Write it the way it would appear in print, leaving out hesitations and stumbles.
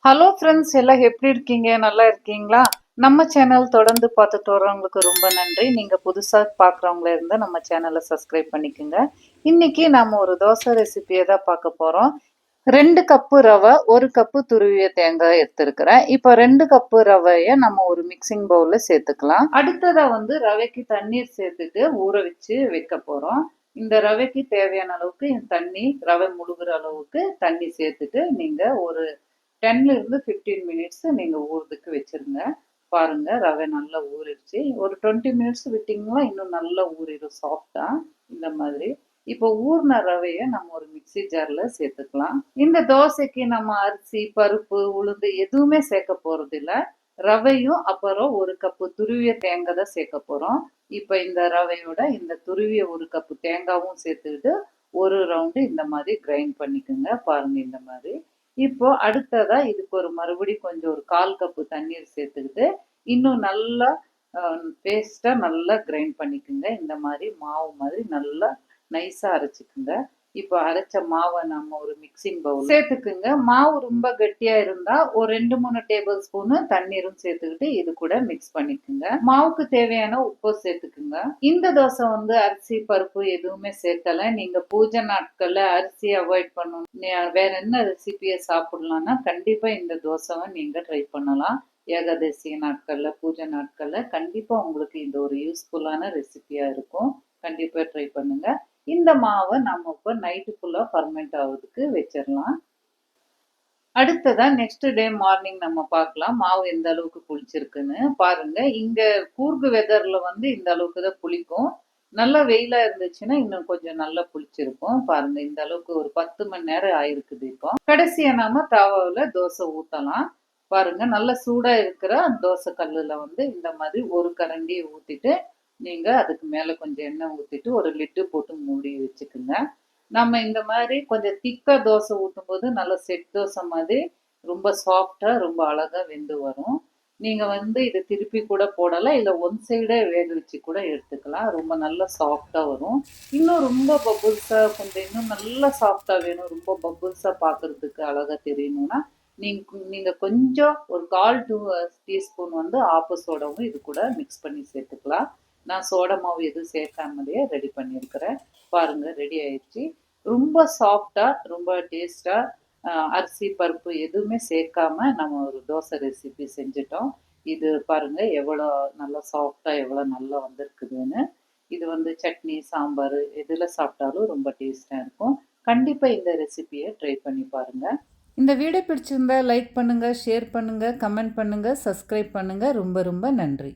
Hello friends, எல்லாம் எப்படி இருக்கீங்க? நல்லா இருக்கீங்களா? நம்ம சேனல் தொடர்ந்து பார்த்துட்டு வரவங்களுக்கு ரொம்ப நன்றி. நீங்க புதுசா பார்க்குறவங்களா இருந்தா நம்ம சேனலை சப்ஸ்கிரைப் பண்ணிக்கோங்க. இன்னைக்கு நாம ஒரு தோசை ரெசிபியை தான் பார்க்க போறோம். 2 கப்பு ரவை, 1 கப்பு துருவிய தேங்காய் எடுத்திருக்கிறேன். இப்போ 2 கப்பு ரவையை நம்ம ஒரு மிக்சிங் பவுல்ல சேர்த்துக்கலாம். அடுத்ததா ரவைக்கு தண்ணீர் சேர்த்துட்டு ஊற வச்சு வைக்க போறோம். இந்த ரவைக்கு தேவையான அளவுக்கு தண்ணி, ரவை முழுகிற அளவுக்கு தண்ணி சேர்த்துட்டு நீங்க ஒரு 10ல இருந்து 15 மினிட்ஸ் நீங்க ஊறதுக்கு வச்சிருங்க. பாருங்க ரவை நல்லா ஊறிடுச்சு. ஒரு 20 மினிட்ஸ் விட்டீங்கன்னா இன்னும் நல்லா ஊறிடும் சாஃப்டா. இந்த மாதிரி இப்போ ஊறின ரவையை நம்ம ஒரு மிக்ஸி ஜார்ல சேர்த்துக்கலாம். இந்த தோசைக்கு நம்ம அரிசி, பருப்பு, உளுந்து எதுவுமே சேர்க்க போறது இல்ல. ரவையும் அப்புறம் 1 கப்பு துருவிய தேங்காய் தான் சேர்க்க போறோம். இப்போ இந்த ரவையோட இந்த துருவிய 1 கப்பு தேங்காவும் சேர்த்துக்கிட்டு ஒரு ரவுண்டு இந்த மாதிரி கிரைண்ட் பண்ணிக்கோங்க. பாருங்க இந்த மாதிரி. இப்போ அடுத்ததா இதுக்கு ஒரு மறுபடியும் கொஞ்சம் ஒரு 1/4 கப்பு தண்ணீர் சேர்த்துக்கிட்டு இன்னும் நல்லா பேஸ்டா நல்லா கிரைண்ட் பண்ணிக்கோங்க. இந்த மாதிரி மாவு மாதிரி நல்லா நைஸா அரைச்சிக்குங்க. இப்போ அரைச்ச மாவை நம்ம ஒரு மிக்சிங் பவுல் சேர்த்துக்குங்க. மாவு ரொம்ப கெட்டியா இருந்தா ஒரு 2-3 டேபிள் ஸ்பூன் தண்ணீரும் சேர்த்துக்கிட்டு இது கூட மிக்ஸ் பண்ணிக்குங்க. மாவுக்கு தேவையான உப்பு சேர்த்துக்குங்க. இந்த தோசை அரிசி, பருப்பு எதுவுமே சேர்க்கல. நீங்க பூஜை நாட்கள்ல அரிசி அவாய்ட் பண்ணணும், வேற என்ன ரெசிபியை சாப்பிடலாம்னா கண்டிப்பா இந்த தோசைவை நீங்க ட்ரை பண்ணலாம். ஏகாதசி நாட்கள்ல, பூஜை நாட்கள்ல கண்டிப்பா உங்களுக்கு இந்த ஒரு யூஸ்ஃபுல்லான ரெசிபியா இருக்கும். கண்டிப்பா ட்ரை பண்ணுங்க. இந்த மாவை நம்ம இப்போ நைட்டு ஃபுல்லா ஃபர்மெண்ட் ஆகுறதுக்கு வச்சிடலாம். அடுத்ததா நெக்ஸ்ட் டே மார்னிங் நம்ம பார்க்கலாம் மாவு எந்த அளவுக்கு புளிச்சிருக்குன்னு. பாருங்க இங்க கூர்கு வெதர்ல இந்த அளவுக்கு தான் புளிக்கும். நல்லா வெயிலா இருந்துச்சுன்னா இன்னும் கொஞ்சம் நல்லா புளிச்சிருக்கும். பாருங்க இந்த அளவுக்கு ஒரு 10 மணி நேரம் ஆயிருக்குது. இப்போ கடைசியா நாம தவாவுல தோசை ஊத்தலாம். பாருங்க நல்ல சூடா இருக்கிற தோசை கல்லுல இந்த மாதிரி ஒரு கரண்டி ஊத்திட்டு நீங்க அதுக்கு மேல கொஞ்சம் எண்ணெய் ஊத்திட்டு ஒரு லிட்டு போட்டு மூடி வச்சுக்குங்க. நம்ம இந்த மாதிரி கொஞ்சம் திக்கா தோசை ஊற்றும் போது நல்ல செட் தோசை மாதிரி ரொம்ப சாஃப்டா ரொம்ப அழகா வெந்து வரும். நீங்க இதை திருப்பி கூட போடலாம், இல்லை ஒன் சைடே வேக வச்சு கூட எடுத்துக்கலாம். ரொம்ப நல்லா சாஃப்டா வரும். இன்னும் ரொம்ப பபுள்ஸா கொஞ்சம் இன்னும் நல்லா சாஃப்டா வேணும், ரொம்ப பபுள்ஸா பார்க்கறதுக்கு அழகா தெரியணும்னா நீங்க கொஞ்சம் ஒரு 1/4 டீஸ்பூன் ஆப்ப சோடாவும் இது கூட மிக்ஸ் பண்ணி சேர்த்துக்கலாம். நான் சோடா மாவு எதுவும் சேர்க்காமலேயே ரெடி பண்ணியிருக்கிறேன். பாருங்க ரெடி ஆயிடுச்சு. ரொம்ப சாஃப்டா ரொம்ப டேஸ்டா அரிசி, பருப்பு எதுவுமே சேர்க்காம நம்ம ஒரு தோசை ரெசிபி செஞ்சுட்டோம். இது பாருங்க எவ்வளோ நல்லா சாஃப்டா எவ்வளோ நல்லா வந்திருக்குதுன்னு. இது சட்னி, சாம்பார் எதில் சாப்பிட்டாலும் ரொம்ப டேஸ்டா இருக்கும். கண்டிப்பா இந்த ரெசிபியை ட்ரை பண்ணி பாருங்க. இந்த வீடியோ பிடிச்சிருந்தா லைக் பண்ணுங்க, ஷேர் பண்ணுங்க, கமெண்ட் பண்ணுங்க, சப்ஸ்கிரைப் பண்ணுங்க. ரொம்ப ரொம்ப நன்றி.